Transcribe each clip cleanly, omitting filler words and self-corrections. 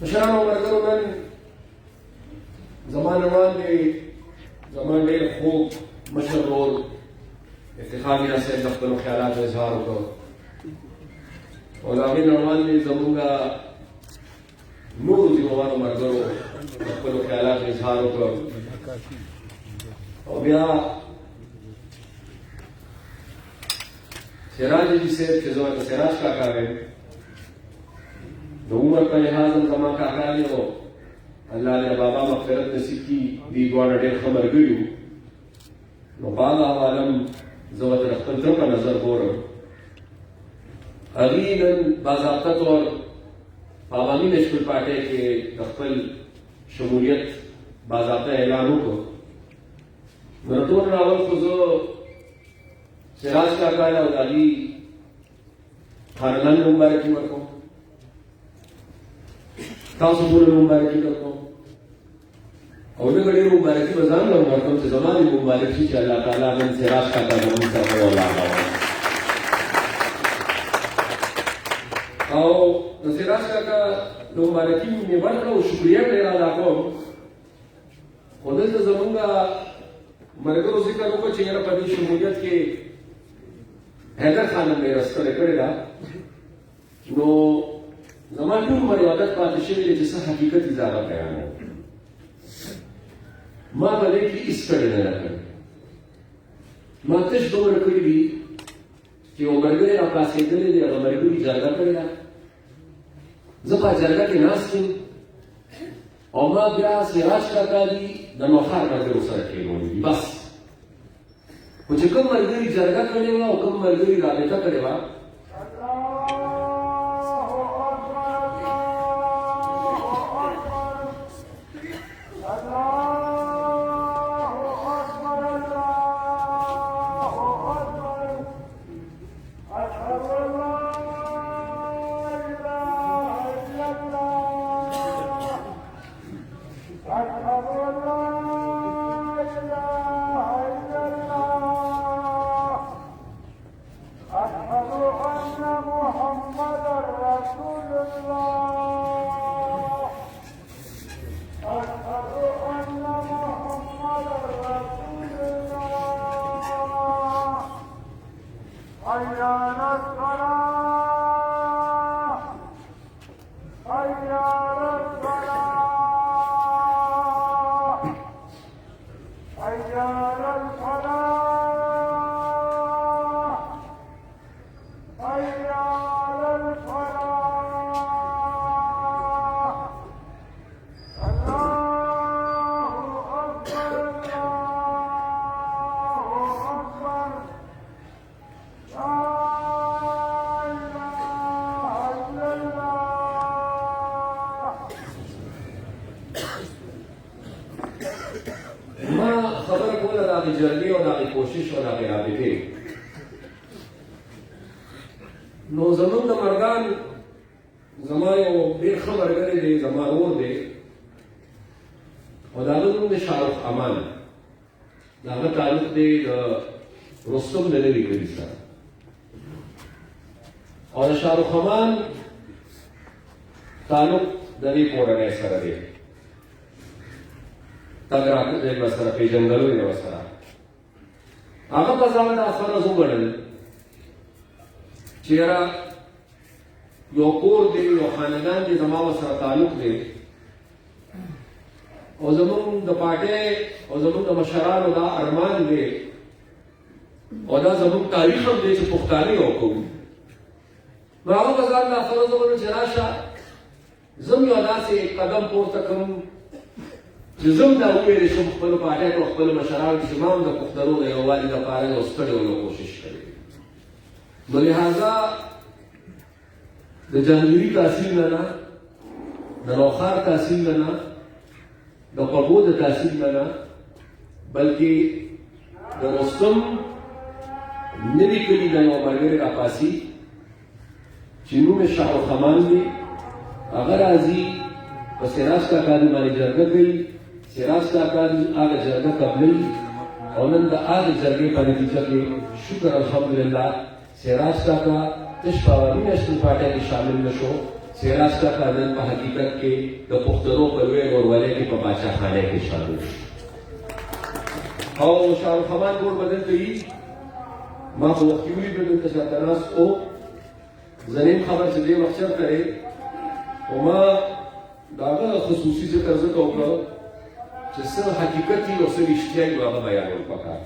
مشرانو مرګرو نن زمان روان دی زمان ډېر خوږ مشر ورور افتخار میرا صاحب د خپلو خیالاتو اظهار وکړ او د هغې روان دی زمونږ نورو ذموارو مرګرو د خپلو خیالاتو اظهار وکړ او بیا سراج جی صاحب چې زه ورته سراج کاکا ویم د عمر په لحاظ هم زما کاکا دی او الله دې بابا مغفرت نصیب کړي دې دواړه ډېر ښه ملګري وو نو په هغه حواله هم زه ورته د خپل تره په نظر ګورم هغې نن باضابطه طور په عوامي نشکل پارټۍ کې د خپل شمولیت باضابطه اعلان وکړو نو د ټول راول خو زه سراج کاکا له او د هغې خاندان له مبارکي ورکوم تاسو ټول مبارکي درکوم او دغه ډېر مبارکي به ځان له ورکوم چې زما دې مبارک شي چې الله تعالی نن سراج کاکا زموږ سره ولاړ او د سراج کاکا د مبارکي مې ورکړه او شکریه پرې ادا کوم خو دلته زمونږ ملګرو ذکر وکړه چې یاره په دې شمولیت کې حیدر خان هم ډېره ستړې کړې ده نو زما ټول عمر یو عادت پاتې شوی دی چې څه حقیقت اضافه بیانوم ما په دې کې هېڅ کړی نه ده کړی ما تش دومره کړي دي چې یو ملګری راپاڅېدلی دی هغه ملګري جرګه کړې ده زه په جرګه کې ناست یم او ما بیا سراج کاکا دي د نوښار ملګرو سره کښېنولي دي بس خو چې کوم ملګري جرګه کړې وه او کوم ملګري رابطه کړې وه جرګې او د هغې کوشش او د هغې رابطې نو زموږ د مردان زما یو ډېر ښه ملګری دی زما ورور دی او د هغه نوم دی شاهرخ امان د هغه تعلق دی د رستم د نوي کلي سره او د شاهرخ امان تعلق د دې کورنۍ سره دی تګ راتګ یې ورسره پېژندلو یې ورسره هغه په ځان دا فرض وګڼل چې یاره یو کور دی یو خاندان دی زما ورسره تعلق دی او زموږ د پارټۍ او زموږ د مشرانو دا ارمان دی او دا زموږ تاریخ هم دی چې پښتانه یې وکړو نو هغه په ځان دا فرض وګڼل چې راشه زم یو داسې قدم پورته کړم چې زم دا وویلی شم خپلو پارټۍ او خپلو مشرانو چې ما هم د پښتنو د یووالي دپاره یو ستړی او یو کوشش کړی نو لهذا د جهانګیري تحصیل نه نه د نوښار تحصیل نه نه د خوږو د تحصیل نه نه بلکې د رستم نوي کلي نه یو ملګری راپاسي چې نوم یې شاهرخ امان دی هغه راځي په سراج کاکا دې باندې جرګه کوي سراج کاکا دې هغه جرګه قبلوي او نن د هغې جرګې په نتیجه کې شکر الحمدلله سراج کاکا تش په عوامي نیشنل پارټۍ کې شامل نه شو سراج کاکا نن په حقیقت کې د پښتنو په لوی ورولۍ کې په پاچاخانه کې شامل شو او شاهرخ خان ګور بدل کوي ما خو وختي ولیدل دلته چاته ناست و زنیم خبر چې دې وخت چېرته دی او ما د هغه خصوصي ذکر ځکه وکړه چې څه حقیقت وي او څه رښتیا وي هغه بیانول پکار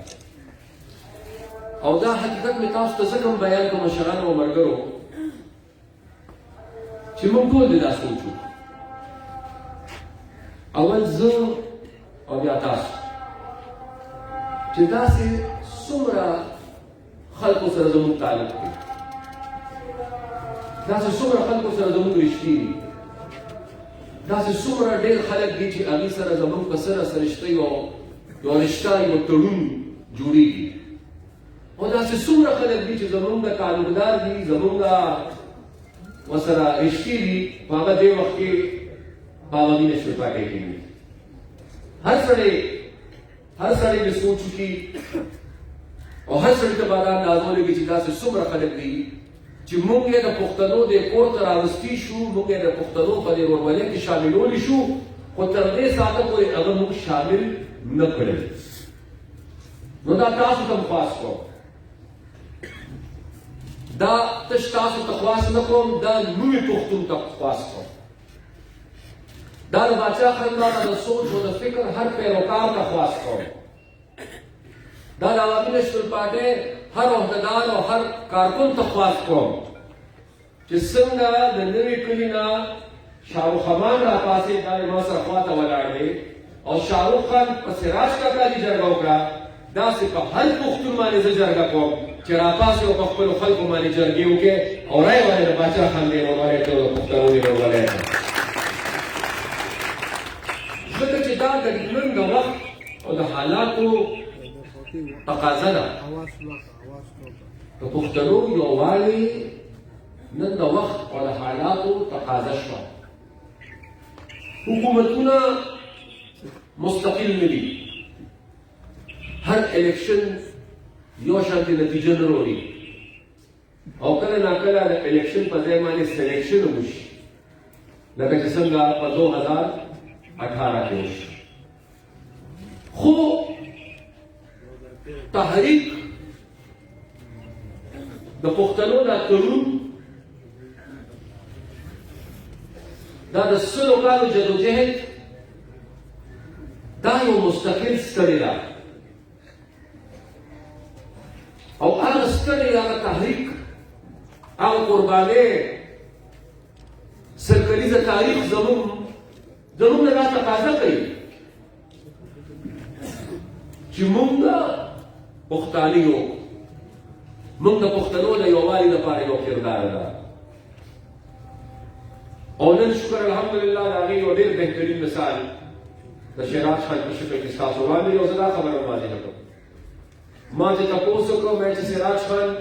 او دا حقیقت مې تاسو ته ځکه بیان کوم مشرانو او ملګرو چې موږ ټول دې دا سوچ وکړو اول زه او بیا تاسو چې داسې څومره خلکو سره زموږ تعلق دی داسې څومره خلکو سره زموږ رشتې دي داسې څومره ډېر خلک دي چې هغې سره زموږ په سره رشته یو رشته یو تړون جوړېږي او داسې څومره خلک دي چې زموږ د تعلقدار دي زموږ ورسره رشتې دي په هغه دې وخت کې په هغه مینه شلپاټۍ کوي هر سړی دې سوچ وکړي او هر سړي ته به دا اندازه ولګي چې داسې څومره خلک دي چې موږ یې د پښتنو دې کور ته راوستي شو موږ یې د پښتنو په دې ورولۍ کې شاملولی شو خو تر دې ساعته پورې هغه موږ شامل نه کړل نو دا تاسو ته خواست کوم دا تش تاسو ته خواست نه کوم دا نوي پښتون ته خواست کوم دا د باچا خاندان د سوچ او د فکر هر پیروکار ته خواست کوم دا د عوامي نشتل پارټۍ هر عهدهدار او هر کارکون ته خواست کوم چې څنګه د نوي کلي نه شاهرخ خان راپاسې دا یې ما سره خواته ولاړ دی او شاهرخ خان په سراج کاکا دې جرګه وکړه داسې په هر پښتون باندې زه جرګه کوم چې راپاسې او په خپلو خلکو باندې جرګې وکړې او رایې باندې د باچا خان دې ورولۍ ته د پښتنو دې ورولۍ ته ځکه چې دا د نن د وخت او د حالاتو تقاضا ده د پښتنو یووالی نن د وخت او د حالاتو تقاضا شوه حکومتونه مستقل نه دي هر الیکشن یو شانتې نتیجه نه راوړي او کله ناکله د الیکشن په ځای باندې سلیکشن وشي لکه چې څنګه په 2018 کې وشي خو تحریک د پښتنو دا تړون دا د سلو کالو جدوجهد دا یو مستقل ستړی ده او هغه ستړی هغه تحریک هغه قربانۍ سرکلیزه تاریخ زموږ نه دا تقاضا کوي چې موږ پښتانه یو موږ د پښتنو د یووالي لپاره یو کردار ده او نن شکر الحمدلله د هغې یو ډېر بهترین مثال د شیراز خان په شکل کې ستاسو وړاندې یو زه دا خبره واضح کړم ما چې تپوس وکړم چې سراج خان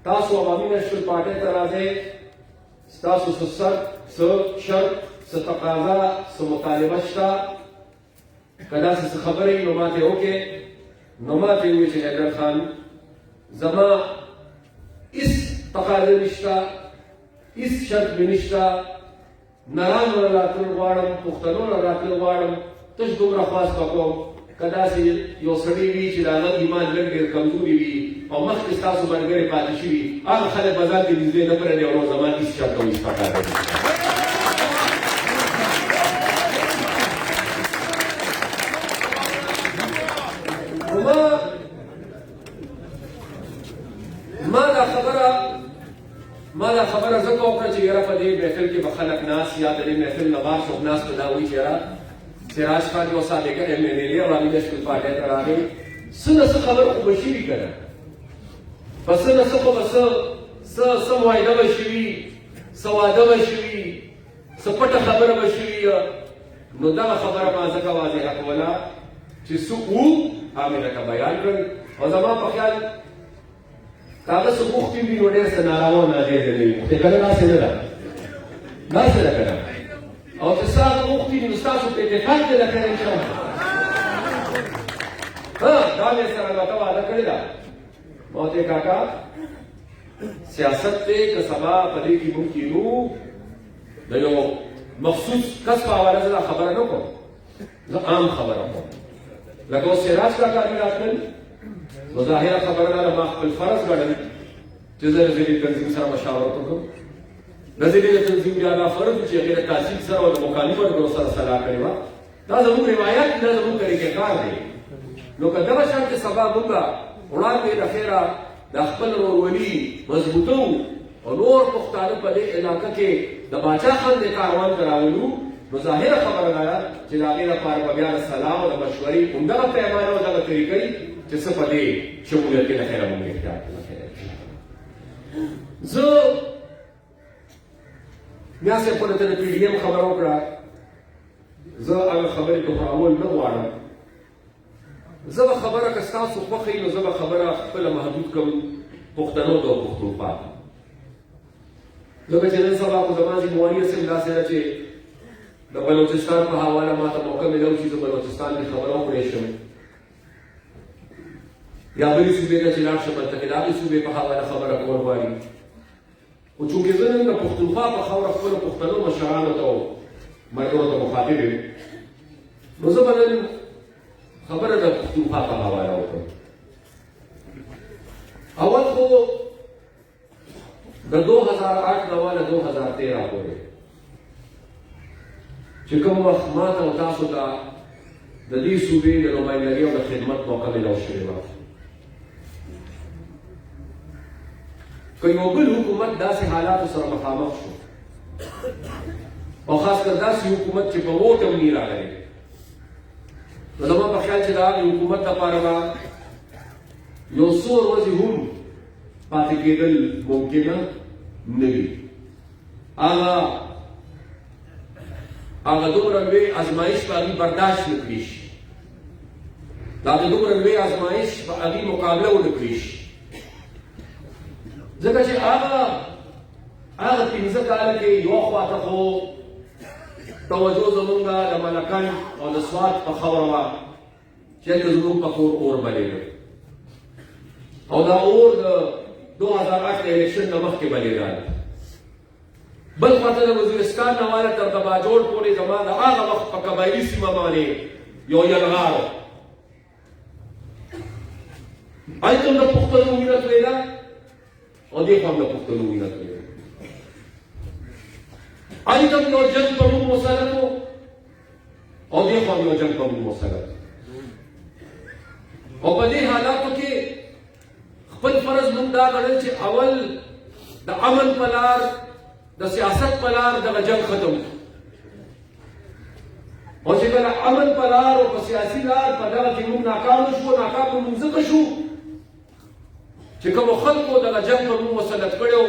تاسو عوامي نشل پارټۍ ته راځئ ستاسو څه شرط څه تقاضا څه مطالبه شته که داسې څه خبرې نو ماته وکړې نو ماته وویل چې حیدر خان زما هېڅ تقاضا نشته هېڅ شرط مې نشته نرانو له راتلل غواړم پښتنو له راتلل غواړم تش دومره خواست به کوم که داسې یو سړی وي چې د هغه ایمان لږ ډېر کمزوري وي او مخکې ستاسو ملګري پاتې شوي هغه خلک به ځان کې نږدې نه کړی او زما هېڅ شرط او هېڅ تقاضا نشته ما دا خبره ځکه وکړه چې یاره په دې محفل کې به خلک ناست یا د دې محفل نه بار څوک ناست به دا وایي چې یاره سراج خان یو سابقه ایم ایل اے عوامي نشل پارټۍ ته راغی څه نه څه خبر خو به شوي که نه په څه نه څه خو به څه معاهده به شوي څه واده به شوي څه پټه خبره به شوي نو دغه خبره ما ځکه واضحه کوله چې څه وو هغه مې درته بیان کړل او زما په خیال کاغه څه غوښتي وي نو ډېر څه ناروا ناجایزه نه وي خو کنه داسې نه ده داسې ده که نه او چې څه هغه غوښتي نو ستاسو په اتفاق کې ده که نه انشاءالله دا مې سره راته وعده کړې ده ما ورته ویې کاکا سیاست دی که سبا په دې کې موږ کینو د یو مخصوص کس په حواله زه دا خبره نه کوم، زه عام خبره کوم. لکه اوس سراج کاکا دي راتلل، نو ظاهره خبره ده ما خپل فرض ګڼل چې زه د ضلعي تنظیم سره مشاورت وکړم. د ضلعي تنظیم بیا دا فرض و چې هغې د تحصیل سره او د مخالفو ډلو سره صلاح کړې وه. دا زموږ روایت دی، دا زموږ طریقې کار دی. نو که دغه شان چې سبا موږ وړاندې د خیره د خپل ورورولي مضبوطو او نور پښتانه په دې علاقه کې د باچا خان د کاروان ته راولو، نو ظاهره خبره دا ده چې د هغې لپاره به بیا د صلاح او د مشورې همدغه پیمانه او دغه طریقې چې څه په دې شمولیت کې د خیره موږ احتیاط کړو. زه بیا صاحب خو درته د پي ډي ایم خبره وکړه، زه هغه خبرې په اول نه غواړم. زه به خبره که ستاسو خوښه وي نو زه به خبره خپله محدود کړم پښتنو ته او پښتونخوا ته. ځکه چې نن سبا خو زما ذمواري صاحب داسې ده چې د بلوچستان په حواله ما ته موقع میلاو چې زه بلوچستان کې خبره وکړی شم، یا بلې صوبې ته چې لاړ شم هلته کې د هغې صوبې په حواله خبره کول غواړي. خو چونکې زه نن د پښتونخوا په خاوره خپلو پښتنو مشرانو ته او ملګرو ته مخاطب یم، نو زه به نن خبره د پښتونخوا په حواله وکړم. اول خو د 2008 نه واله 2013 پورې چې کوم وخت ما ته او تاسو ته د دې صوبې د نمایندګۍ او د خدمت موقع میلاو شوې وه، که یو بل حکومت داسې حالاتو سره مخامخ شو او خاص کر داسې حکومت چې په ووټ هم نه راغلی، نو زما په خیال چې د هغې حکومت دپاره به یو څو ورځې هم پاتې کېدل ممکنه نه وي. هغه دومره لوی ازمایش په هغې برداشت نه کړي شي، د هغې دومره لوی ازمایش په هغې مقابله ونه کړي شي، ځکه چې هغه 15 کاله کې یوه خواته خو توجه زمونږ د ملکن او د سوات په خاوره وه چې هلته زمونږ په کور اور بلېده، او دا اور د 2008 د الیکشن نه مخکې بلېدل. بل خواته د وزیرستان نه واله تر د باجوړ پورې زما د هغه وخت په قبایلي سیمه باندې یو یلغار و، هلته هم د پښتنو وینه تویېده او دې خوا هم د پښتنو وینه تویېده. هلته هم یو جنګ په نوم مسلط و او دې خوا هم یو جنګ په نوم مسلط. او په دې حالاتو کې خپل فرض موږ دا ګڼل چې اول د امن په لار د سیاست په لار دغه جنګ ختم کړو، او چې کله امن په لار او په سیاسي لار په دغه کې موږ ناکام شو، ناکام موږ ځکه شو چې کومو خلکو دغه جنګ په نوم مسلط کړی و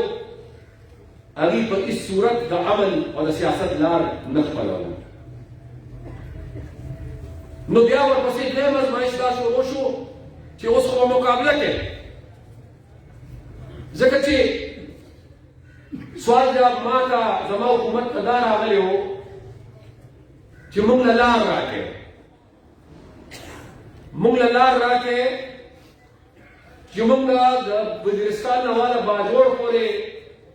هغوی په هېڅ صورت د امن او د سیاست لار نه خپلوله. نو بیا ورپسې دویم ازمایش دا شروع شو چې اوس خو به مقابله کوي، ځکه چې سوال جواب ما ته زما حکومت ته دا راغلی و چې موږ له لار راکړې، موږ له لار راکړې چې موږ د وزیرستان نه واله باجوړ پورې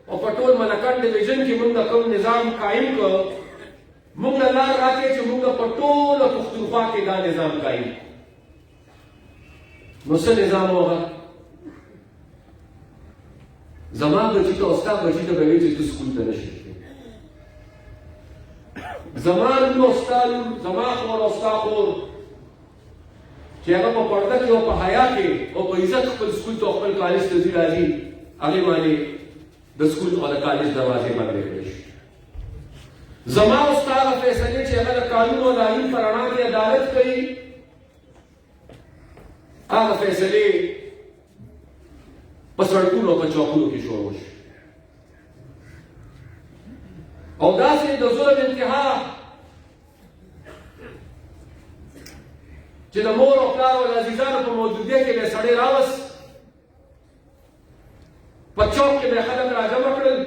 او په ټول ملکن ډویژن کې موږ کوم نظام قایم کړ، موږ له لار راکړې چې موږ په ټوله پښتونخوا کې دا نظام قایم. نو څه نظام و هغه؟ زما بچی ته او ستا بچی ته به وایي چې ته سکول ته نه شې تللی، زما لور او ستا لور، زما خور او ستا خور چې هغه په پرده کې او په حیا کې او په عزت خپل سکول ته او خپل کالج ته ځي راځي، هغې باندې د سکول او د کالج دروازې بندې کړې شي. زما او ستا هغه فیصلې چې هغه د قانون او د آیین په رڼا کې عدالت کوي، هغه فیصلې په سړکونو او په چوکونو کې شروع شي، او داسې د ظلم انتها چې د مور او پلار او د عزیزانو په موجودیت کې به یې سړی راوست، په چوک کې به یې خلک راجمع کړل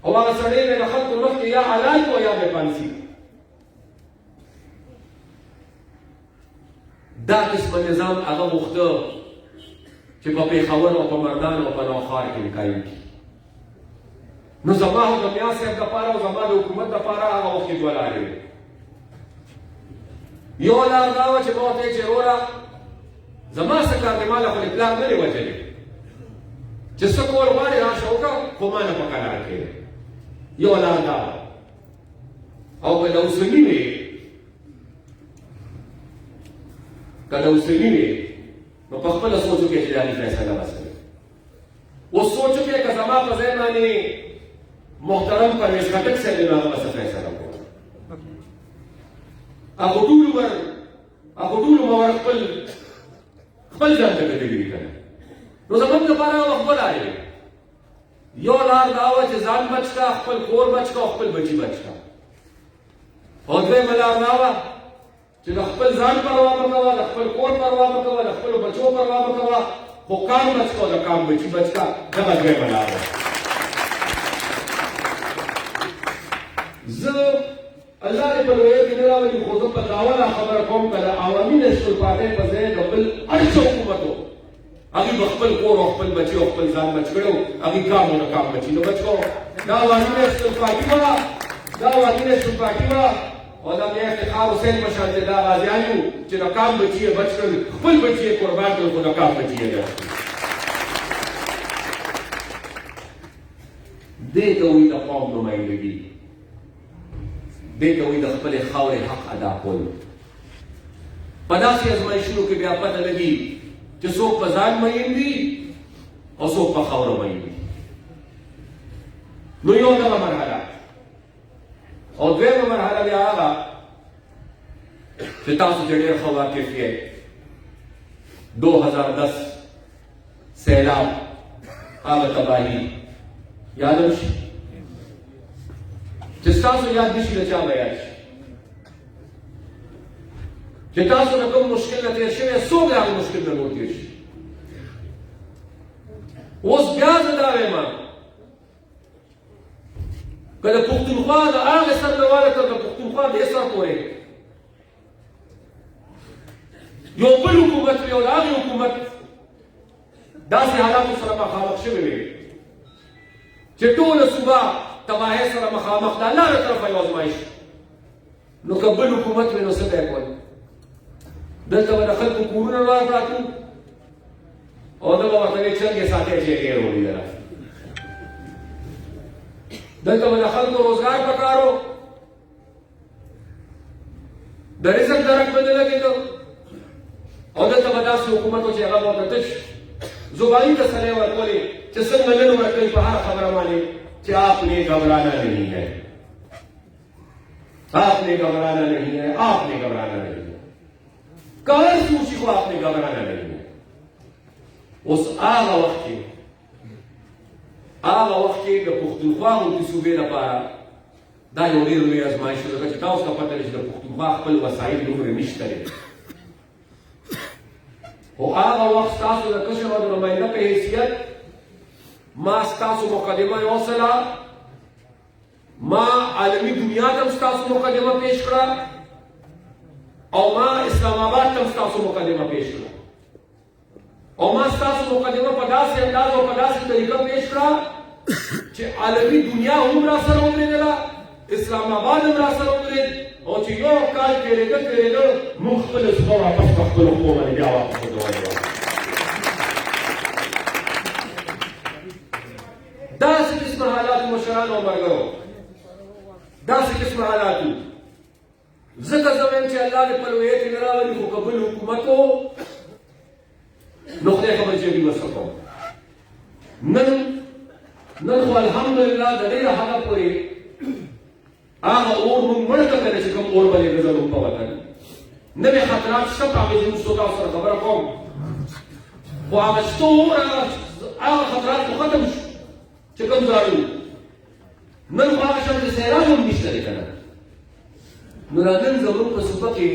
او هغه سړی به د خلکو مخ کې یا حلال کړو یا به یې پانسي. دا قسمه نظام هغه غوښته چې په پېښور او په مردان او په نوښار کې قایم کړي. نو زما هو د میا صاحب دپاره او زما د حکومت دپاره هغه وخت کې دوه لارې وې. یو لار دا وه چې ما ورته ویل چې وروره زما څه کار دی، ما له خپلې پلار نه دی وژلی، چې څه کول غواړې راشه وکړه، خو ما نه په قرار کښېنه. یو لار دا وه. او که د اوسني وې نو په خپله سوچ وکړې چې دا فیصله بس کوي. اوس سوچ وکړې که زما په ځای باندې محترم پرویز خټک صاحب دی نو هغه به څه فیصله وکړو. هغو ټولو به ور خپل ځان ته ګټلي وي که نه. نو زموږ لپاره هغه وخت دوه لارې وې. یو لار دا وه چې ځان بچ کړه، خپل کور بچ کړه او خپل بچي بچ کړه. او دویمه لار دا وه چې د خپل ځان پروا مه کوه، د خپل کور پروا مه کوه، د خپلو بچو پروا مه کوه، خو کام بچ کړه او د کام بچي بچ کړه. دغه دویمه لار وه. زه الله دې په لویو کې نه راولي، خو زه په دعوه دا خبره کوم که د عوامي نېشنل پارټۍ په ځای د بل هر څه حکومت و، هغوی به خپل کور او خپل بچي او خپل ځان بچ کړی و، هغوی کام او د کام بچي نه بچ کړو. دا عوامي نېشنل پارټي وه او دا بیا افتخار حسین په شان چې دا غازیان یو چې د کام بچي یې بچ کړل، خپل بچي یې قربان کړل، خو د کام بچي یې بچ کړل. دې ته وایي د قوم نمایندګي، دې ته وایي د خپلې خاورې حق ادا کول. په داسې ازمایښتونو کې بیا پته لګي چې څوک په ځان مین دي او څوک په خاوره مین دي. نو یو دغه مرحله او دویمه مرحله بیا هغه چې تاسو چې ډېر ښه واقف یې 2010 سیلاب هغه تباهي یاد هم شي چې ستاسو یاد نه شي د چا به یاد شي چې تاسو نه کوم مشکل نه تېر شوی څوک د هغه مشکل نه نور تېر شي. اوس بیا زه دا وایم که د پښتونخوا د هغې سر نه واله تر د پښتونخوا دې سر پورې یو بل حکومت وي او د هغې حکومت داسې حالاتو سره مخامخ شوی وي چې ټوله صوبه تباهۍ سره مخامخ ده، الله له طرفه یو ازمایښت. نو که بل حکومت وي نو څه به یې کول؟ دلته به د خلکو کورونه روان پراتو او ده به ورته وایي چرګې ساتئ چې یې ډېر ولیدله. دلته به د خلکو روزګار پکار و، د رزق درک به نه لګېده، او دلته به داسې حکومت و چې هغه به ورته تش زباني تسلۍ ورکولې چې څنګه نن ورکوي په هر خبره باندې कि आपने घबराना नहीं है, आपने घबराना नहीं है, आपने घबराना नहीं है. कौन सूची को आपने घबराना नहीं है? उस आगा वक्त के د پښتونخوا غوندې صوبې لپاره دا یو ډېر لوی ازمایښت ده چې تاسو ته پته وي چې د پښتونخوا خپل وسایل دومره نشته دی. خو هغه وخت ستاسو د کشر او د نماینده په حیثیت ما ستاسو مقدمه یوصله، ما عالمي دنیا ته ستاسو مقدمه پیش کړه او ما اسلام آباد ته ستاسو مقدمه پیش کړه او ما ستاسو مقدمه په داسې انداز او په داسې طریقه پیش کړه چې عالمي دنیا هم را سره ودرېدله، اسلام آباد هم را سره ودرېد او چې یو کال تېرېده موږ خپله څخه واپس په خپلو پښو باندې بیا واپس ودرولې وه. داسې قسمه حالاتو مشرانو او ملګرو، داسې قسمه حالاتو ځکه زه وایم چې الله دې په لویت یې نه راولي، خو که بل حکومت و نو خدای خبر چې دوی به څه کوم. نن خو الحمدلله د ډېره حده پورې هغه اور موږ مړ کړه که نه چې کوم اور به لېږه زموږ په وطن نوې خطرات شته، په هغې زموږ څو تاسو سره خبره کوم، خو هغه شته اور هغه خطرات خو ختم شو چې کوم ځای وو. نن خو هغه شان د سیلاب هم نشته دی که نه. نو دا نن زموږ په صوبه کې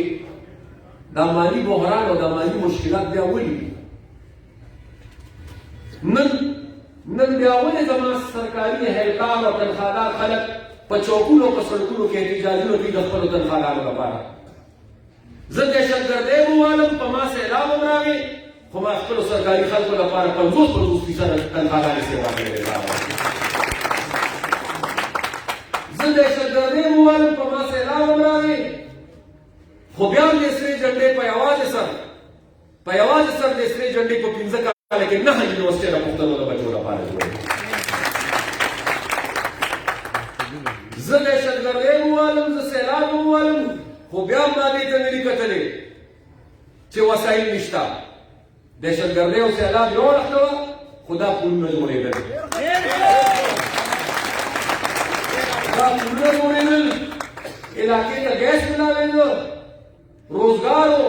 دا مالي بحران او دا مالي مشکلات بیا ولې دي؟ نن بیا ولې زما سرکاري اهلکار او تنخوادار خلک په چوکونو په سړکونو کې احتجاجونه کوي د خپلو تنخوادارو لپاره؟ زه دهشتګردۍ ووالم، په ما سیلاب هم راغی، خو ما خپلو سرکاري خلکو لپاره 50% تنخوادار استعمال کړې ده. دهشتګردۍ ووالم په ما سیلاب هم راغی خو بیا هم د سرې جنډۍ په یوازې سر د سرې جنډۍ په 15 کاله کې 9 یونیورسټۍ د پښتنو د بچو لپاره جوړې زه دهشتګردۍ ووالم زه سیلاب ووالم خو بیا هم ما دې ته نه دي کتلې چې وسایل نشته دهشتګردۍ او سیلاب یو وخته وه خو دا پلونه جوړېدل علاقے کا گیس ملاویدو روزگار ہو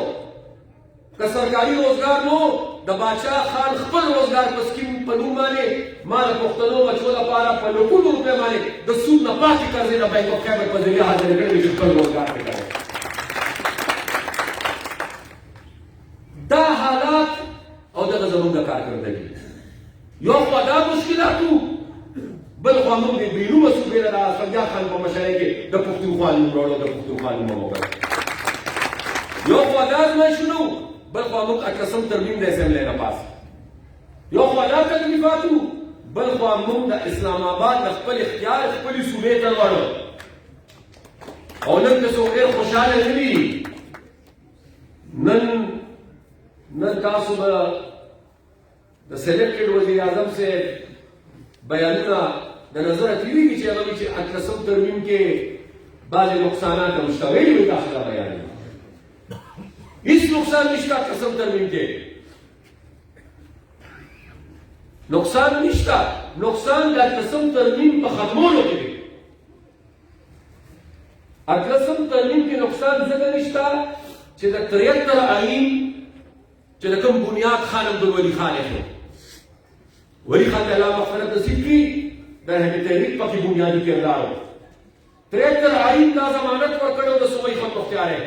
که سرکاری روزگار نو د بادشاہ خان خپل روزگار په سکیم په نوم باندې ما د پښتنو بچو لپاره په لکونو روپۍ باندې د سود نه پاتې قرضې د بینک اف خیبر په ذریعه حاصل کړي چې خپل روزګار پرې کوي دا حالات او دغه زموږ د کارکردګي یو خوا دا مشکلاتو بل خوا موږ د بیرونو صوبې له سنجا خان په مشرۍ کې د پښتونخوا نوم راوړو د پښتونخوا نوم وکړ یو خوا دا ازمایښتونه بل خوا موږ 18 ترمیم د اسمبلی نه پاس یو خوا دا تکلیفاتو بل خوا موږ د اسلام آباد د خپل اختیار خپلې صوبې ته ولاړو او نن که څوک ډېر خوشحاله نه وي نن تاسو به د سلیکټډ وزیر اعظم سے بیانونه د نظره تېرېږي چې هغه وایي چې 18 ترمیم کې بعضې نقصانات هم شته ویلي وي تاسو دا بیانونه هیڅ نقصان نشته 18 ترمیم کې نقصان نشته نقصان د 18 ترمیم په ختمولو کې دی 18 ترمیم کې نقصان ځکه نشته چې د 73 آئین چې د کوم بنیاد خان عبدالولي خان یې ولی خان الله مغفرت نصیب کی د هغې تحریک پکې بنیادي کردار و 73 آئین دا ضمانت ورکړی و د صوبه خود مختار ہے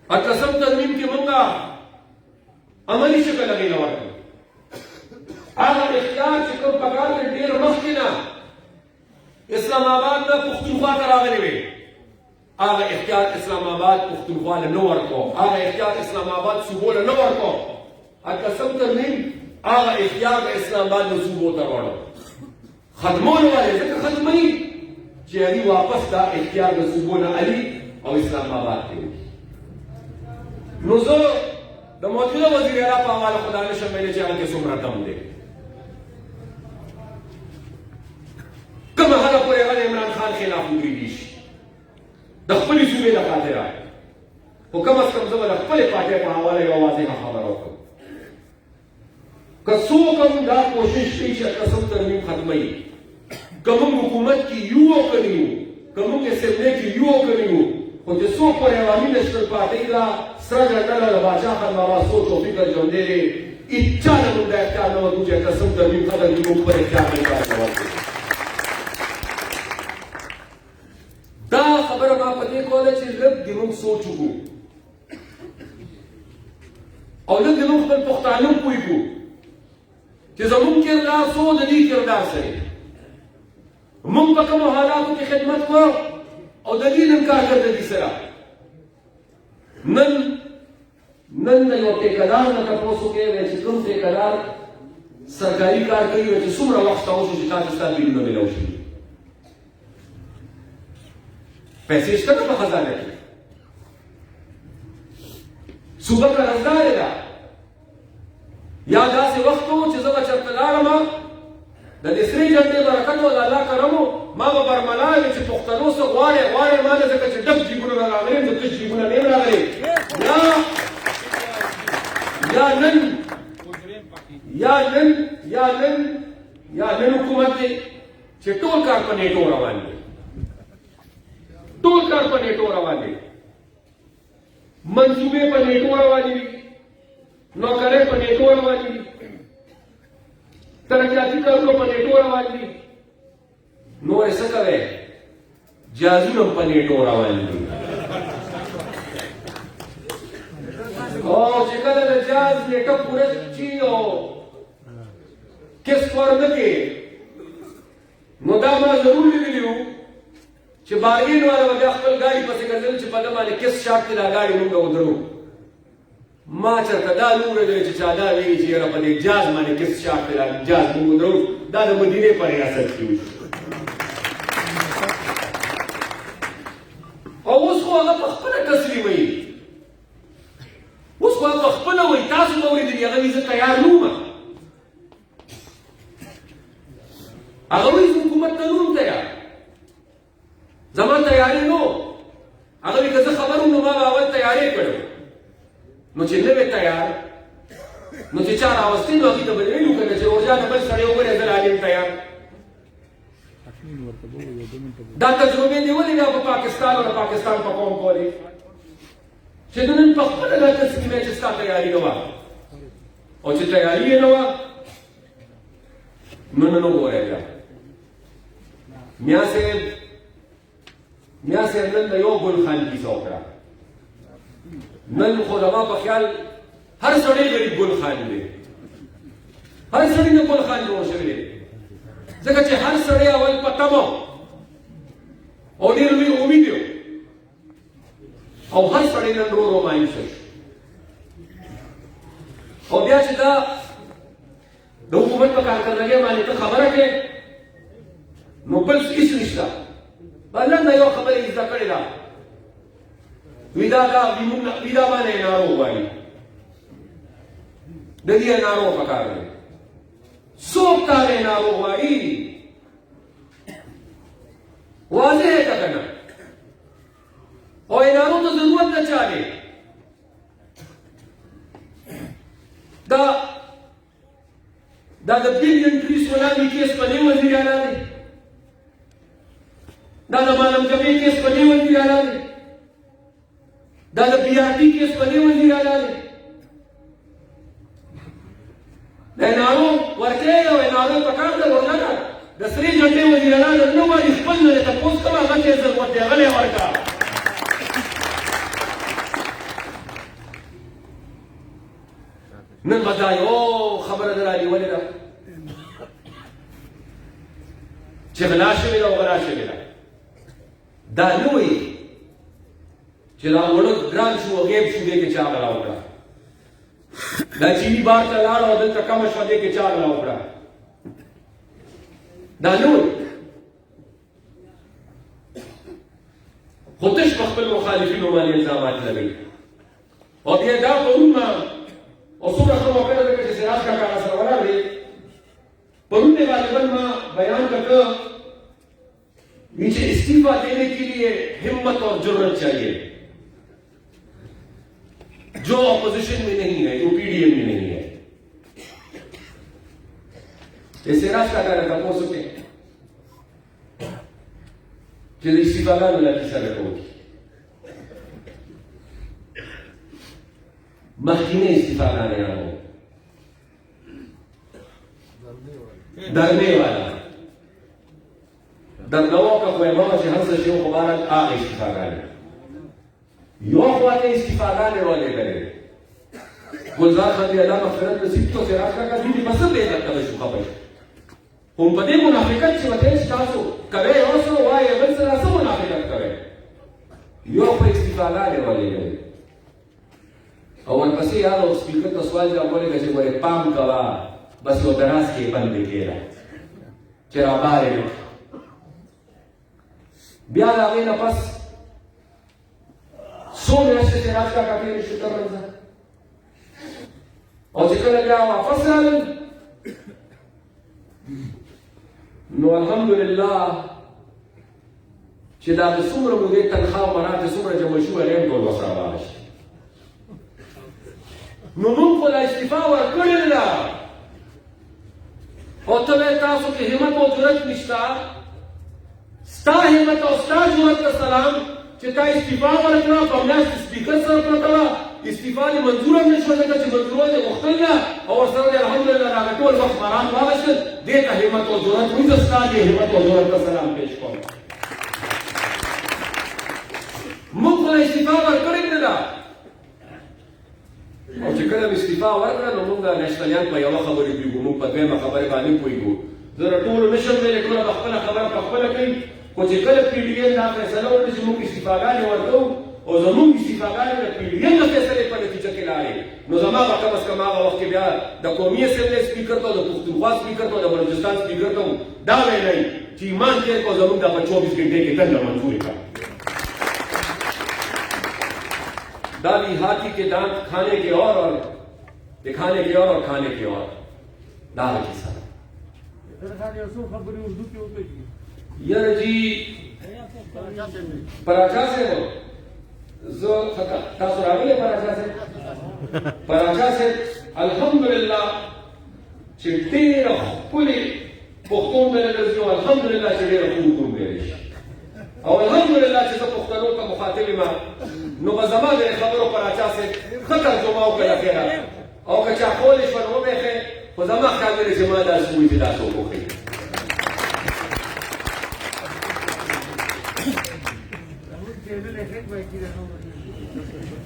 18 ترمیم کې مونږه عملي شکل هغې له ورکړو هغه اختیار چې کوم پکار دی ډېر مخکې نه اسلام آباد نه پښتونخوا ته راغلی وی هغه اختیار اسلام آباد پښتونخوا له نه ورکړو هغه اختیار اسلام آباد صوبو له نه ورکړو 18 ترمیم هغه اختیار د اسلام آباد د صوبو ته راوړو ختمولو والے ځکه ختموي چې هغوی واپس دا اختیار د صوبو نه علي او اسلام آباد ته نو زه د موجوده وزیر اعلی په حواله خو دا نشم ویلی چې هغه کې څومره دم دی کومه حده پورې هغه د عمران خان خلاف ودرېږي شي د خپلې صوبې د خاطره خو کم از کم زه به د خپلې پارټۍ په حواله یوه واضحه خبره وکړم که څوک هم دا کوشش کوي چې 18 ترمیم ختموي که موږ حکومت کې یو او که نه یو که موږ اسمبلۍ کې یو او که نه یو خو چې څوک پر عوامي نشنل پارټۍ دا سره ګټله د باچا خان بابا سوچ او فکر ژوندی دی هېچا نه موږ دا اختیار نه ورکړو چې 18 ترمیم ختم کړي موږ خپل اختیار نه کار کول دا خبره ما په دې کوله چې لږ د موږ سوچ وکړو او لږ د موږ خپل پښتانه پوه کړو چې زموږ کردار څه و د دې کردار سره موږ په کومو حالاتو کې خدمت کوو او د دې انکار کړی سره نن د یو ټیکهدار نه تپوس وکړئ چې کوم ټیکهدار سرکاري کار کوي چې څومره وخت ته وشو چې تاسو ستا بیلونه میلاو شي پیسې شته که په خزانه کې صوبه قرضدارې ده یا داسې وخت و چې زه به چېرته لاړم د دې سرې جنډې برکت و د الله کرم و ما به برملا وي چې پښتنو څه غواړې ما نه ځکه چې ډک جیبونه نه راغلي یم د تش جیبونه نه یم راغلي یا نن حکومت دی چې ټول کار په نیټو روان دی ټول کار په نیټو روان دی منصوبې په نیټو روانې دي نوکرۍ په نیټو روانې دي ترقیاتي کارونه په نیټو روان دي نور څه کوئ جازونه په نیټو روان دي او چې کله د جاز نیټه پوره شي او کیس ورنه کې نو دا ما ضرور لیدلی و چې بارګین والا به بیا خپل ګاډي پسې ګرځېدل چې په ده باندې کیس شاټ کې دا ګاډي موږ ودرو ما چېرته دا نه اورېدلی چې چا دا ویلي چې یاره په دې جاز باندې کیس شاټ کې دا جاز موږ ودرو دا د مدینې په ریاست کې وشو هغه وایي حکومت ته نوم تیار زما تیارې نو هغه وایي که زه خبر وم نو ما به اول تیارې کړې نو چې نه وې تیار نو چې چا راوستې نو هغې ته به ویلو که نه چې اورجانه بل سړی وګورې زه عالم تیار دا تجربې دې ولې بیا په پاکستان او د پاکستان په قوم کولې چې د نن په خپله دا تسلیمې چې ستا تیاري نه وه او چې تیاري یې نه وه نو نه ووایه بیا میا صاحب نن د یو ګل خان کیسه وکړه نن خو زما په خیال هر سړی غریب ګل خان دی هر سړی نه ګل خان جوړ شوی دی ځکه چې هر سړی اول په تمه او ډېر لوی امید و او هر سړی نن ورو مایوسه شو او بیا چې دا د حکومت په کارکردګۍ باندې ته خبره کوې نو بل هېڅ نشته نن یو خبره یې زده کړې ده وي دا باندې ناروغ وایي د دې ناروغ پکار دی څوک تا ناروغ وایي واضح ہے که نه او ناروغ ته ضرورت نه چا دی دا د بلیون ټری سونامي کیس په دې وزیر اعلی دی دا د مالم جبې کیس په دې وزیر اعلی دی دا د پی آر ټي کیس په دې وزیر اعلی دی د ناروغ ورکړی او ناروغ په کار ده ورنه د سرې جنډې وزیر اعلی نه وایي خپل نه تپوس کوه هغه ته یې ضرورت دی هغه یې ورکړه نن به دا یو خبره در رالیولې ده چې غلا شوې ده او غلا شوې ده دا نه وایي چې دا وړوک ګران شو او غیب شو دې کې چا غلا وکړه دا چینی بار ته لاړ او دلته کمه شوه دې کې چا غلا وکړه دا نه وایي خو تش په خپل مخالفینو باندې الزامات لګوي او بیا دا پرون او څومره ښه موقع ده چې سراج کاکا راسره ولاړ دی پرون نے غالباً ما بیان کر نیچے استعفا دینے کے لیے ہمت اور جرأت چاہیے جو اپوزیشن میں نہیں ہے جو پی ڈی ایم میں نہیں ہے یہ سراج کاکا نے تھا پوچھ سکتے کہ استعفا کا ملا کسا رکھو مخکینه استعفا لانے آنو درنے والا درنو کا کوئی ماما چه هر شیو خبارت آغا استعفا لانے یو خواته استعفا لانے والے کرے گلزار خاندی اللہ مغفرت نصیب تو سراج کا دیدی مصر لے جاتا شو خبر هم پدې منافقت چې وته تاسو کوي اوسو وایي بل سره سم منافقت کوي یو په استعفا لانے والے کرے او ورپسې یادو سپیکر ته سوال جواب ولګه چې ګورې پام کوه بس یو دراز کې بند دې کېده چې رابارې نه بیا د هغې نه پس څو میاشتې سراج کاکا تېرې شو ترمنځه او چې کله بیا واپس رالل نو الحمدلله چې دا د څومره مودې تنخوا او مراتې څومره جمع شو هغې هم ټول ورسره راغله نو موږ خو دا استعفا ورکړې ده او ته وایې تاسو کې همت او جرأت نشته ستا همت او ستا جرأت ته سلام چې تا استعفا ورکړه په میاشت سپیکر سره پرته وه استعفا دې منظور هم نه شوه ځکه چې منظورول یې غوښتل ده او ورسره دې الحمدلله د هغه ټول وخت ماران واغېستل دې ته همت او جرأت وایي زه ستا دې همت او جرأت ته سلام پېښ کوم موږ خو استعفا ورکړې نه ده او چې کله استعفا ورکړه نو موږ نشتلیان په یوه خبرې پوهېږو موږ په دویمه خبرې باندې پوهېږو زه د ټولو نشم ویلی ټوله به خپله خبره په خپله کوي خو چې کله پي ډي ایم دا فیصله وکړي چې موږ استعفاګانې ورکوو او زموږ استعفاګانې د پي ډي ایم د فیصلې په نتیجه کې لاړې نو زما به کم از کم هغه وخت کې بیا د قومي اسمبلۍ سپیکر ته د پښتونخوا سپیکر ته د بلوچستان سپیکر ته دا ویلی چې ایمان تېر کړو زموږ دا په 24 घंटे کې دنده منظورې کړه दादी हाथी के दांत खाने के और दिखाने के और खाने के और दाल की साथ یاره جی پراچا صاحب زه تاسو راغلی پراچا صاحب الحمدلله چې ډېره ښکلې پښتو ویلی او الحمدلله چې ډېره خوږ ویلی شي او الحمدلله چې زه پښتنو ته مخاطب یم نو به زما د خبرو پراچا صاحب ښه ترجمه وکړه خیره او که چا خولی شوه نو وبیښې خو زما خیال دی چې ما داسې ووایي چې داسې وکړئ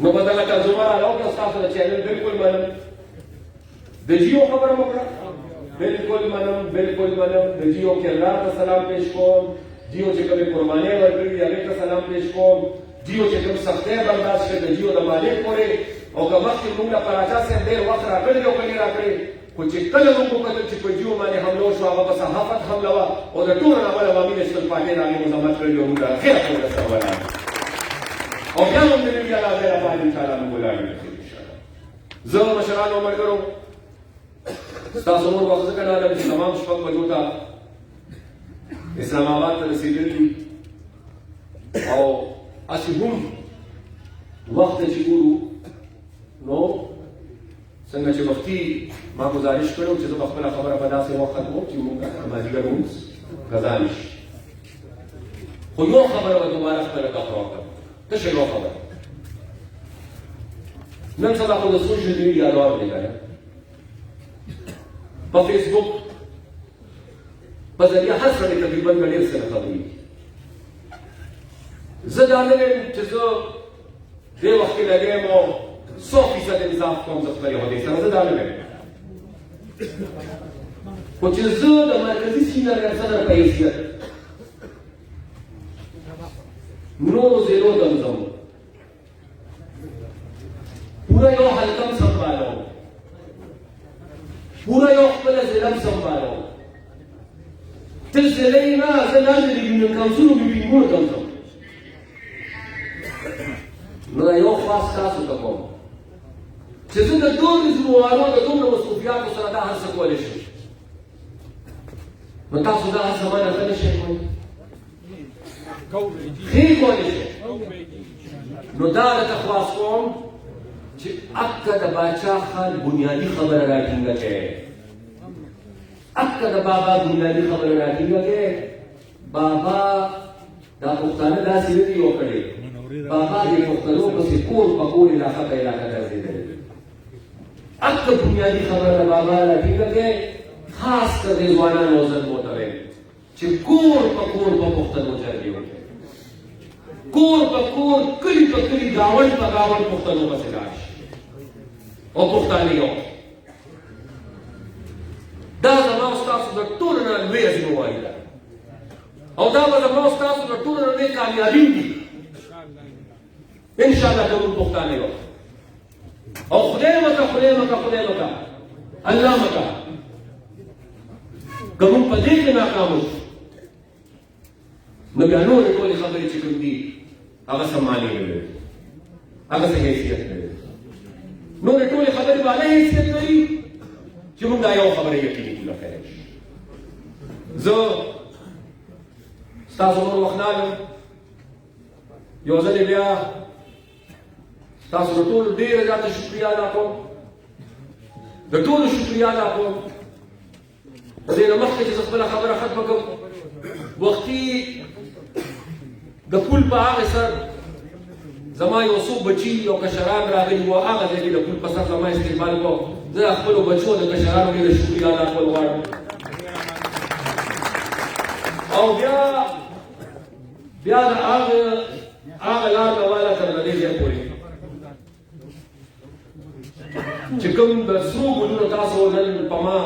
نو به دغه ترجمه را راوکړه ستاسو د چینل بلکل منم د جیو خبره مو کړه بلکل منم د جیو کردار ته سلام پیش کوم جیو چې کومې قربانۍ ورکړي دي هغې ته سلام پیش کوم جیو چې کوم سختۍ برداشت کړي د جیو د مالک پورې او که مخکې موږ له پراچا صاحب ډېر وخت راکړی او که نه راکړی خو چې کله موږ وکتل چې په جیو باندې حمله وشو هغه په صحافت حمله وه او د ټولو نه اول عوامي نېشنل پارټۍ د هغې مذمت کړی او موږ اخره پورې سره ولاړ او بیا هم د نبي الله خیره باندې انشاءالله موږ ولاړ یو انشاءالله زه مشرانو او ملګرو ستاسو نور وخت ځکه نه لرم چې تمام شپږ بجو ته اسلام آباد ته رسېدلي او هسې هم وخت ته چې ګورو نو څنګه چې وختي ما ګزارش کړی چې زه به خپله خبره په داسې وخت ختموم چې موږ مازدیګر لمونځ قضا نه شي خو یو خبره به دوباره خپله تکرار کړم تشه یو خبره نن سبا خو د سوشل میډیا دور دی که په فیسبوک په ذریعه هر سړی تقریبا به ډېر سره خبرېږي زه دا نه ویم چې زه دې وخت کې لګی یم او 100% انصاف کوم زه خپلې عهدې سره زه دا نه ویم خو چې زه د مرکزي سینر صدر په حیثیت نورو ضلعو ته ځم پوره یو حلقه م سنبالوم پوره یو خپله ضلع م سنبالوم تر ضلع یې نه زه لاندې د یونین کاونسلو میټینګونو ته م ځم نو دا یو خاص تاسو ته کوم چې زه د دومره ذموارو د دومره مصروفیاتو سره دا هر څه کولی شم نو تاسو دا هر څه مانه ښه نه شئ کولی ښې کولی شئ نو دا درته خلاص کوم چې اکه د باچا خان بنیادي خبره راټینګه کړې اکه د بابا بنیادي خبره راټینګه کړې بابا دا پښتانه داسې نه دي وکړې بابا د پښتنو پسې کور په کور علاقه په علاقه ګرځېدلی اکه بنیادي خبره د بابا راټینګه کړې خاص کر دې ځوانانو وزن ورته ویم چې کور په کور په پښتنو جرګې وکړي کور په کور کلي په کلي ګاونډ په ګاونډ پښتنو پسې لاړ شي او پښتانه یو دا زما او ستاسو د ټولو نه لویه ذمهواري ده او دا به زما او ستاسو د ټولو نه لوی کامیابي دي انشاءالله که موږ پښتانه یو او خدای مکه الله مکه که موږ په دې کې ناکام شو نو بیا نورې ټولې خبرې چې کوم دي هغه څه معنی نه لري هغه څه حیثیت نه لري نورې ټولې خبرې به هغه حیثیت لري چې موږ دا یو خبره یقیني کړو خیر زه ستاسو نور وخت نه لرم یو ځلې بیا ستاسو د ټولو ډېره زیاته شکریه ادا کوم د ټولو شکریه ادا کوم د دې نه مخکې چې زه خپله خبره ختمه کړم وختي د پول په هغې سر زما یو څو بچي او کشران راغلي وو هغه ځای کې د پول په سر زما استقبال وکړو زه د خپلو بچو د کشرانو ډېره شکریه ادا کول غواړم او بیا د هغه لار نه واله تر د دې ځای پورې چې کوم د سرو ګلونو تاسو نن په ما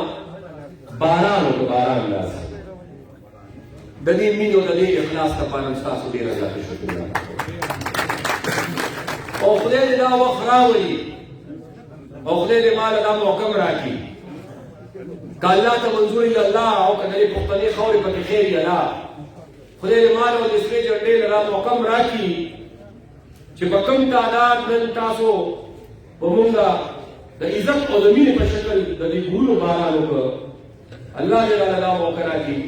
باران وکړو باران داسې د دې مینې او د دې اخلاص لپاره هم ستاسو ډېره زیاته شکریه او خدای دې دا وخت راولي او خدای دې ماله دا محکم راکړي که الله ته منظور وي الله او که د دې پښتنې خاورې پکې خیر وي الله خدای دې ماله او د سرې جنډې نه دا محکم راکړي چې په کوم تعداد نن تاسو په موږ د عزت او د مینې په شکل د دې ګلونو باران وکړه الله جل وعلا موقع راکړي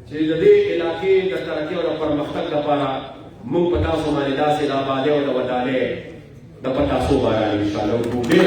چې د دې علاقې د ترقۍ او د پرمختګ لپاره موږ په تاسو باندې داسې د آبادۍ او د ودانۍ د په تاسو باندې ان شاء الله ډېر